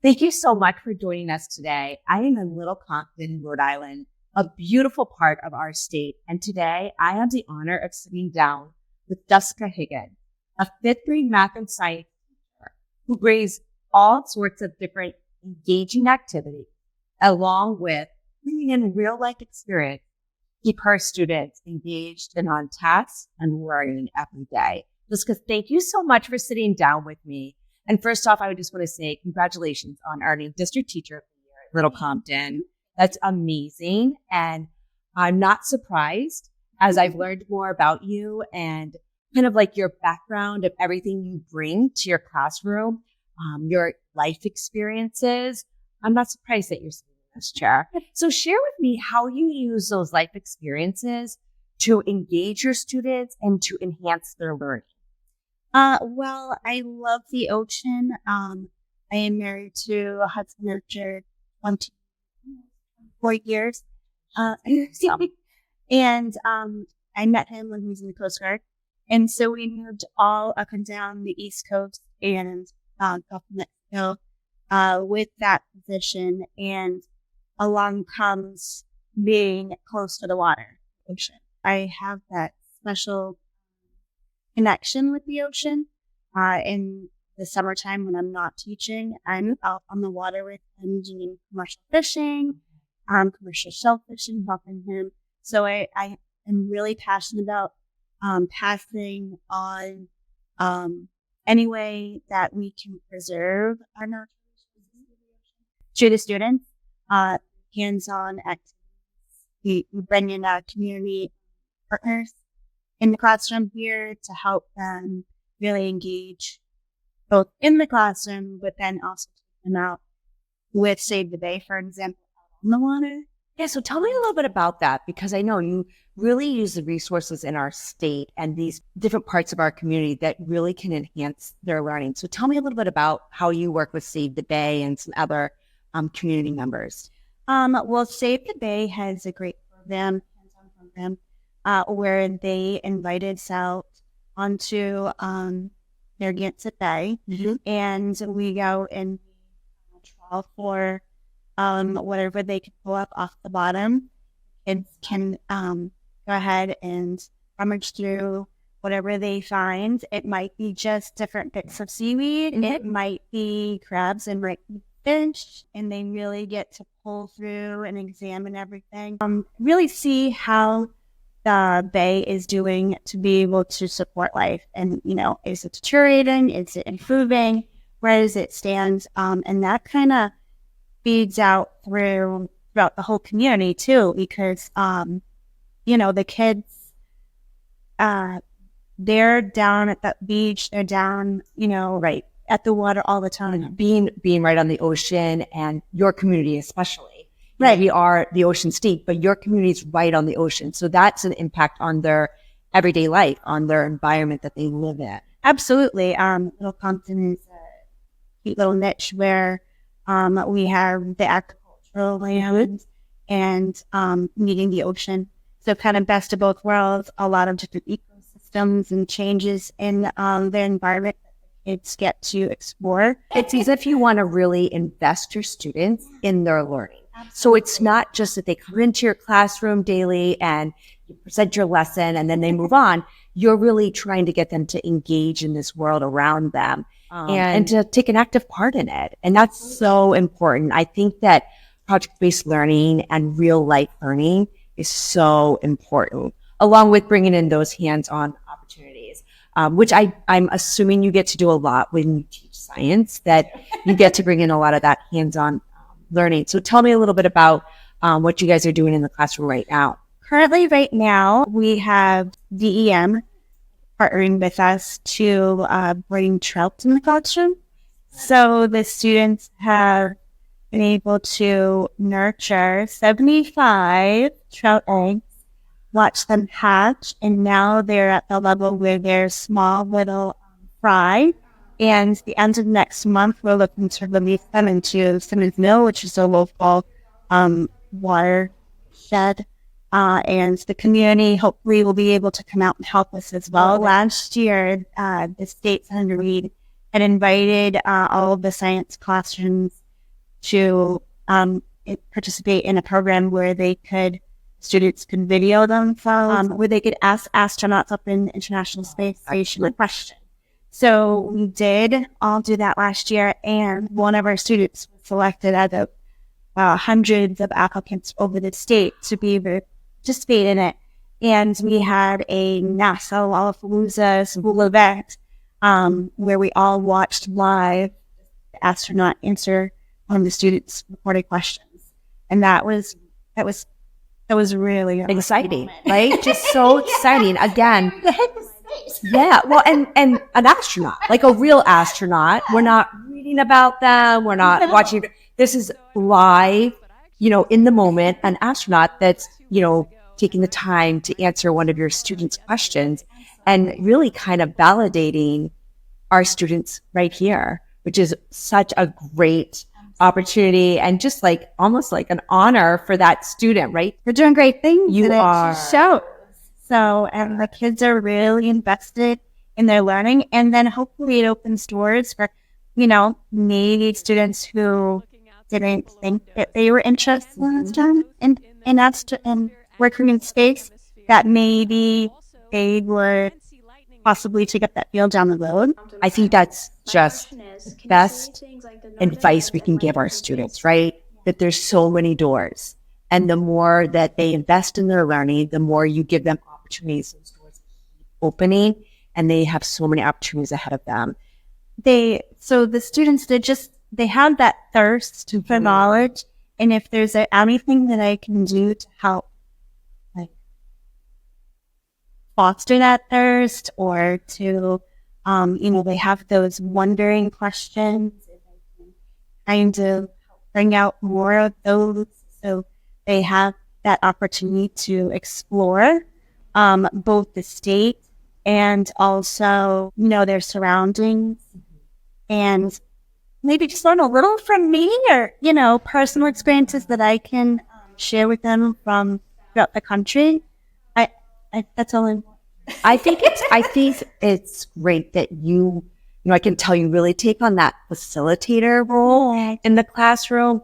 Thank you so much for joining us today. I am in Little Compton, Rhode Island, a beautiful part of our state. And today I have the honor of sitting down with Jessica Higgins, a fifth grade math and science teacher who brings all sorts of different engaging activities along with bringing in real life experience to keep her students engaged and on task and learning every day. Jessica, thank you so much for sitting down with me. And first off, I would just want to say congratulations on our new district teacher of the year at Little Compton. That's amazing. And I'm not surprised as I've learned more about you and kind of like your background of everything you bring to your classroom, your life experiences. I'm not surprised that you're sitting in this chair. So share with me how you use those life experiences to engage your students and to enhance their learning. Well, I love the ocean. I am married to a husband of 24 years. And I met him when he was in the Coast Guard. And so we moved all up and down the East Coast and Gulf of Mexico with that position. And along comes being close to the water, ocean. I have that special connection with the ocean. In the summertime when I'm not teaching, I'm out on the water with him doing commercial fishing, commercial shellfishing, helping him. So I am really passionate about passing on any way that we can preserve our natural resources to the students, hands-on activities. We bring in community partners in the classroom here to help them really engage both in the classroom, but then also take them out with Save the Bay, for example, out on the water. Yeah, so tell me a little bit about that, because I know you really use the resources in our state and these different parts of our community that really can enhance their learning. So tell me a little bit about how you work with Save the Bay and some other community members. Well, Save the Bay has a great program, hands-on program, where they invited us out onto Narragansett Bay, and we go and trawl for whatever they can pull up off the bottom. Kids can go ahead and rummage through whatever they find. It might be just different bits of seaweed. It might be crabs and might be fish, and they really get to pull through and examine everything. Really see how the Bay is doing to be able to support life. And, is it deteriorating? Is it improving? Where does it stand? And that kind of feeds out throughout the whole community too, because, the kids, they're down at that beach, they're down, right at the water all the time. Being right on the ocean, and your community especially. Right. We are the ocean state, but your community is right on the ocean. So that's an impact on their everyday life, on their environment that they live in. Absolutely. Little Compton is a cute little niche where we have the agricultural land and meeting the ocean. So kind of best of both worlds, a lot of different ecosystems and changes in the environment that the kids get to explore. It's as if you want to really invest your students in their learning. So it's not just that they come into your classroom daily and you present your lesson and then they move on. You're really trying to get them to engage in this world around them and to take an active part in it. And that's so important. I think that project-based learning and real life learning is so important, along with bringing in those hands-on opportunities, which I'm assuming you get to do a lot when you teach science, that you get to bring in a lot of that hands-on learning. So tell me a little bit about what you guys are doing in the classroom right now. Currently, right now, we have DEM partnering with us to bring trout in the classroom. So the students have been able to nurture 75 trout eggs, watch them hatch, and now they're at the level where they're small little fry. And the end of next month, we're looking to release them into Simmons Mill, which is a local watershed. And the community hopefully will be able to come out and help us as well. Last year, the state Senator Reed had invited all of the science classrooms to participate in a program where students could video themselves, where they could ask astronauts up in the International Space Station a question. So we did all do that last year, and one of our students was selected out of hundreds of applicants over the state to be able to participate in it. And we had a NASA Lollapalooza school event where we all watched live the astronaut answer one of the students' recorded questions. And that was really exciting, right? Just so exciting. Again, yeah. Well, and an astronaut, like a real astronaut. We're not reading about them. We're not watching. This is live, in the moment, an astronaut that's, taking the time to answer one of your students' questions and really kind of validating our students right here, which is such a great opportunity and just almost like an honor for that student, right? You're doing great things. You are. So, and the kids are really invested in their learning, and then hopefully it opens doors for, maybe students who didn't think that they were interested last time in working in space, that maybe they would possibly take up that field down the road. I think that's just the best advice we can give our students, right? That there's so many doors. And the more that they invest in their learning, the more you give them opportunities. Those doors keep opening, and they have so many opportunities ahead of them. So the students, they have that thirst for knowledge. And if there's anything that I can do to help foster that thirst, or to, they have those wondering questions, kind of bring out more of those so they have that opportunity to explore both the state and also, their surroundings, and maybe just learn a little from me, or, personal experiences that I can share with them from throughout the country. That's all I think it's great that I can tell you really take on that facilitator role in the classroom,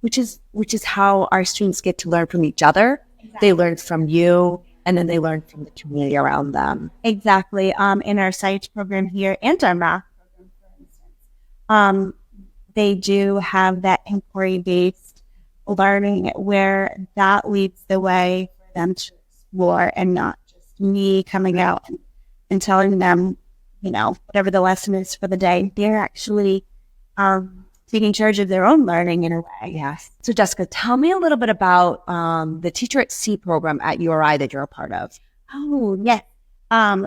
which is how our students get to learn from each other. Exactly. They learn from you, and then they learn from the community around them. Exactly. In our science program here and our math program, for instance, they do have that inquiry-based learning where that leads the way for them to explore, and not just me coming out and telling them, whatever the lesson is for the day. They're actually taking charge of their own learning in a way. Yes. So Jessica, tell me a little bit about the Teacher at Sea program at URI that you're a part of. Oh, yes.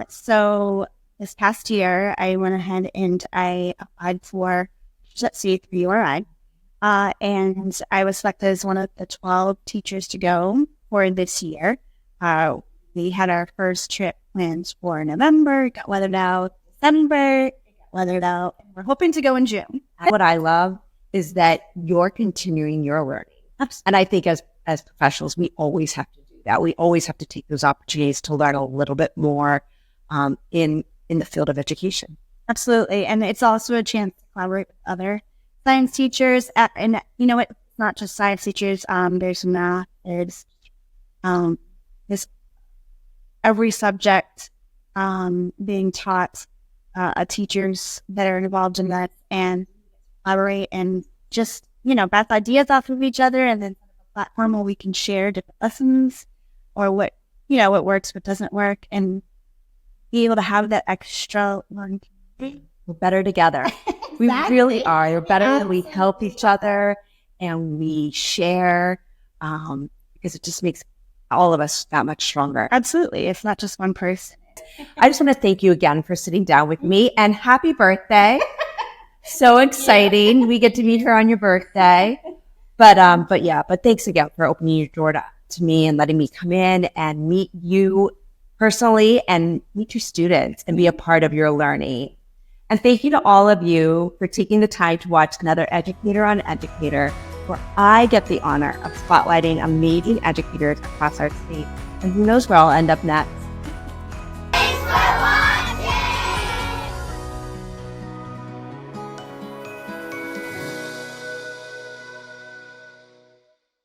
So this past year, I went ahead and I applied for Teachers at Sea through URI. And I was selected as one of the 12 teachers to go for this year. We had our first trip planned for November, got weathered out December, got weathered out. We're hoping to go in June. What I love is that you're continuing your learning. Absolutely. And I think as professionals, we always have to do that. We always have to take those opportunities to learn a little bit more in the field of education. Absolutely. And it's also a chance to collaborate with other science teachers. And it's not just science teachers. There's math, there's every subject being taught, teachers that are involved in that, and collaborate and just, bounce ideas off of each other, and then a platform where we can share different lessons, or what works, what doesn't work, and be able to have that extra learning. We're better together. Exactly. We really are. We're better when we help each other and we share, because it just makes all of us that much stronger. Absolutely. It's not just one person. I just want to thank you again for sitting down with me, and happy birthday. So exciting. We get to meet her on your birthday. But thanks again for opening your door to me and letting me come in and meet you personally and meet your students and be a part of your learning. And thank you to all of you for taking the time to watch another Educator on Educator, where I get the honor of spotlighting amazing educators across our state. And who knows where I'll end up next.